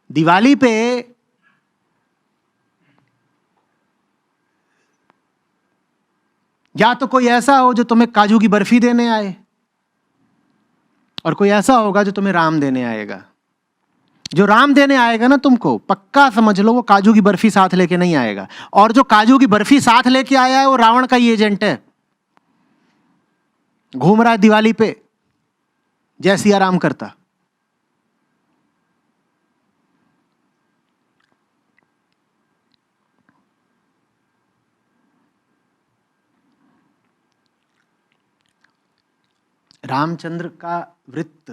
दिवाली पे या तो कोई ऐसा हो जो तुम्हें काजू की बर्फी देने आए, और कोई ऐसा होगा जो तुम्हें राम देने आएगा। जो राम देने आएगा ना, तुमको पक्का समझ लो वो काजू की बर्फी साथ लेके नहीं आएगा, और जो काजू की बर्फी साथ लेके आया है वो रावण का ही एजेंट है, घूम रहा है दिवाली पे जय सिया राम करता। रामचंद्र का वृत्त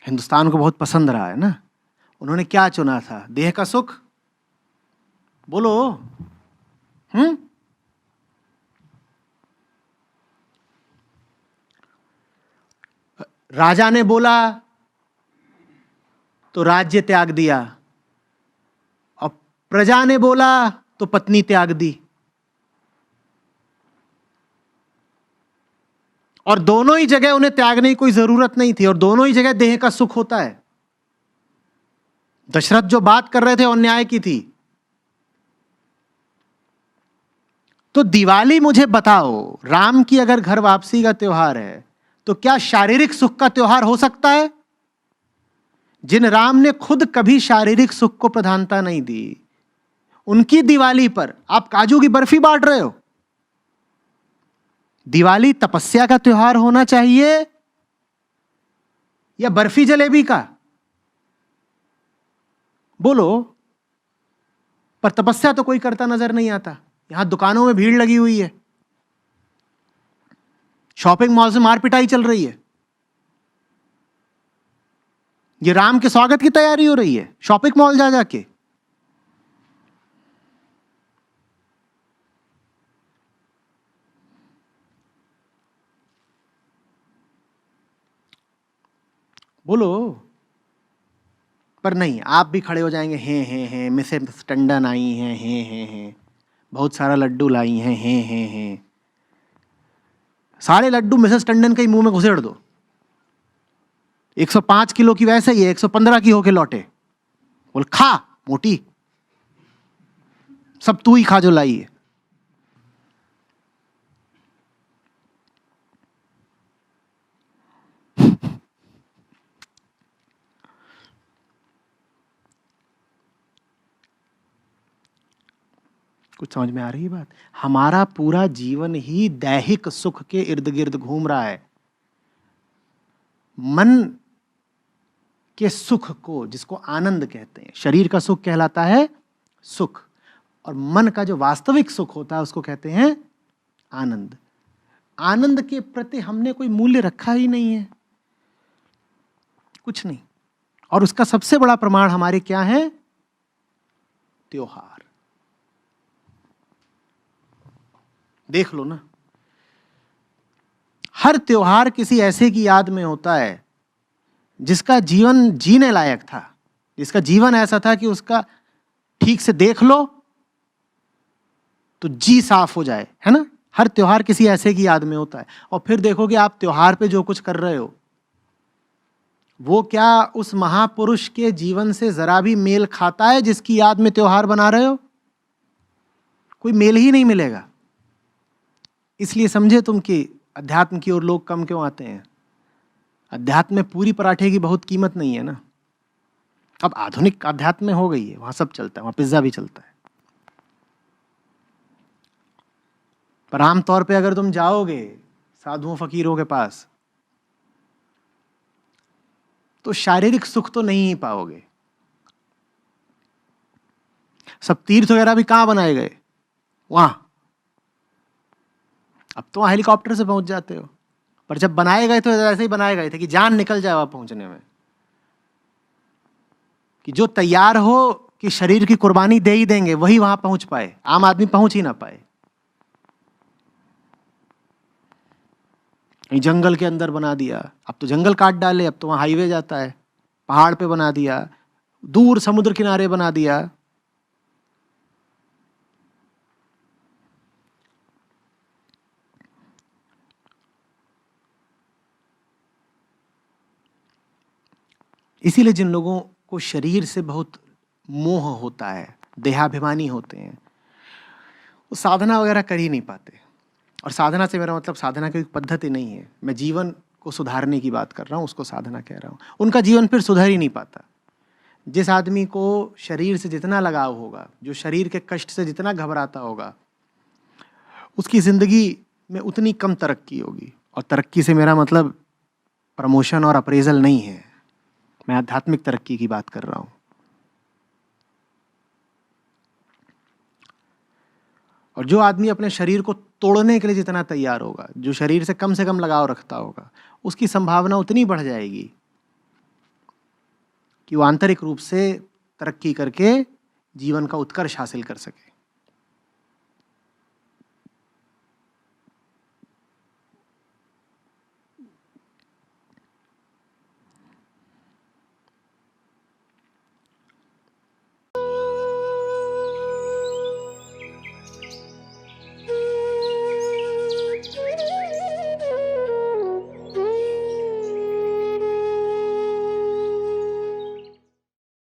हिंदुस्तान को बहुत पसंद रहा है ना। उन्होंने क्या चुना था? देह का सुख? बोलो। हम्म। राजा ने बोला तो राज्य त्याग दिया, और प्रजा ने बोला तो पत्नी त्याग दी, और दोनों ही जगह उन्हें त्यागने की कोई जरूरत नहीं थी, और दोनों ही जगह देह का सुख होता है। दशरथ जो बात कर रहे थे अन्याय की थी। तो दिवाली मुझे बताओ, राम की अगर घर वापसी का त्योहार है तो क्या शारीरिक सुख का त्योहार हो सकता है? जिन राम ने खुद कभी शारीरिक सुख को प्रधानता नहीं दी, उनकी दिवाली पर आप काजू की बर्फी बांट रहे हो। दिवाली तपस्या का त्योहार होना चाहिए या बर्फी जलेबी का? बोलो। पर तपस्या तो कोई करता नजर नहीं आता। यहां दुकानों में भीड़ लगी हुई है, शॉपिंग मॉल से मार पिटाई चल रही है, ये राम के स्वागत की तैयारी हो रही है शॉपिंग मॉल जा जाके। बोलो। पर नहीं, आप भी खड़े हो जाएंगे, हैं मिसेस टंडन आई हैं बहुत सारा लड्डू लाई हैं। सारे लड्डू मिसेस टंडन के ही मुंह में घुसेड़ दो। 105 किलो की वैसे ही है, 115 की होके लौटे। बोल खा मोटी, सब तू ही खा जो लाई है। कुछ समझ में आ रही है बात? हमारा पूरा जीवन ही दैहिक सुख के इर्द गिर्द घूम रहा है। मन के सुख को, जिसको आनंद कहते हैं, शरीर का सुख कहलाता है सुख, और मन का जो वास्तविक सुख होता है उसको कहते हैं आनंद। आनंद के प्रति हमने कोई मूल्य रखा ही नहीं है, कुछ नहीं। और उसका सबसे बड़ा प्रमाण हमारे क्या है? त्योहार। देख लो ना, हर त्योहार किसी ऐसे की याद में होता है जिसका जीवन जीने लायक था, जिसका जीवन ऐसा था कि उसका ठीक से देख लो तो जी साफ हो जाए, है ना। हर त्योहार किसी ऐसे की याद में होता है। और फिर देखोगे आप त्योहार पे जो कुछ कर रहे हो वो क्या उस महापुरुष के जीवन से जरा भी मेल खाता है जिसकी याद में त्योहार बना रहे हो? कोई मेल ही नहीं मिलेगा। इसलिए समझे तुम कि अध्यात्म की ओर लोग कम क्यों आते हैं। अध्यात्म में पूरी पराठे की बहुत कीमत नहीं है ना। अब आधुनिक अध्यात्म में हो गई है, वहां सब चलता है, वहां पिज्जा भी चलता है। पर आमतौर पे अगर तुम जाओगे साधुओं फकीरों के पास तो शारीरिक सुख तो नहीं ही पाओगे। सब तीर्थ वगैरह भी कहां बनाए गए? वहां। अब तो वहां हेलीकॉप्टर से पहुंच जाते हो, पर जब बनाए गए तो ऐसे ही बनाए गए थे कि जान निकल जाए वहां पहुंचने में, कि जो तैयार हो कि शरीर की कुर्बानी दे ही देंगे वही वहां पहुंच पाए, आम आदमी पहुंच ही ना पाए। जंगल के अंदर बना दिया, अब तो जंगल काट डाले, अब तो वहां हाईवे जाता है। पहाड़ पे बना दिया, दूर समुद्र किनारे बना दिया। इसीलिए जिन लोगों को शरीर से बहुत मोह होता है, देहाभिमानी होते हैं, वो साधना वगैरह कर ही नहीं पाते। और साधना से मेरा मतलब साधना की पद्धति नहीं है, मैं जीवन को सुधारने की बात कर रहा हूँ, उसको साधना कह रहा हूँ। उनका जीवन फिर सुधर ही नहीं पाता। जिस आदमी को शरीर से जितना लगाव होगा, जो शरीर के कष्ट से जितना घबराता होगा, उसकी ज़िंदगी में उतनी कम तरक्की होगी। और तरक्की से मेरा मतलब प्रमोशन और अप्रेजल नहीं है, मैं आध्यात्मिक तरक्की की बात कर रहा हूँ। और जो आदमी अपने शरीर को तोड़ने के लिए जितना तैयार होगा, जो शरीर से कम लगाव रखता होगा, उसकी संभावना उतनी बढ़ जाएगी कि वो आंतरिक रूप से तरक्की करके जीवन का उत्कर्ष हासिल कर सके।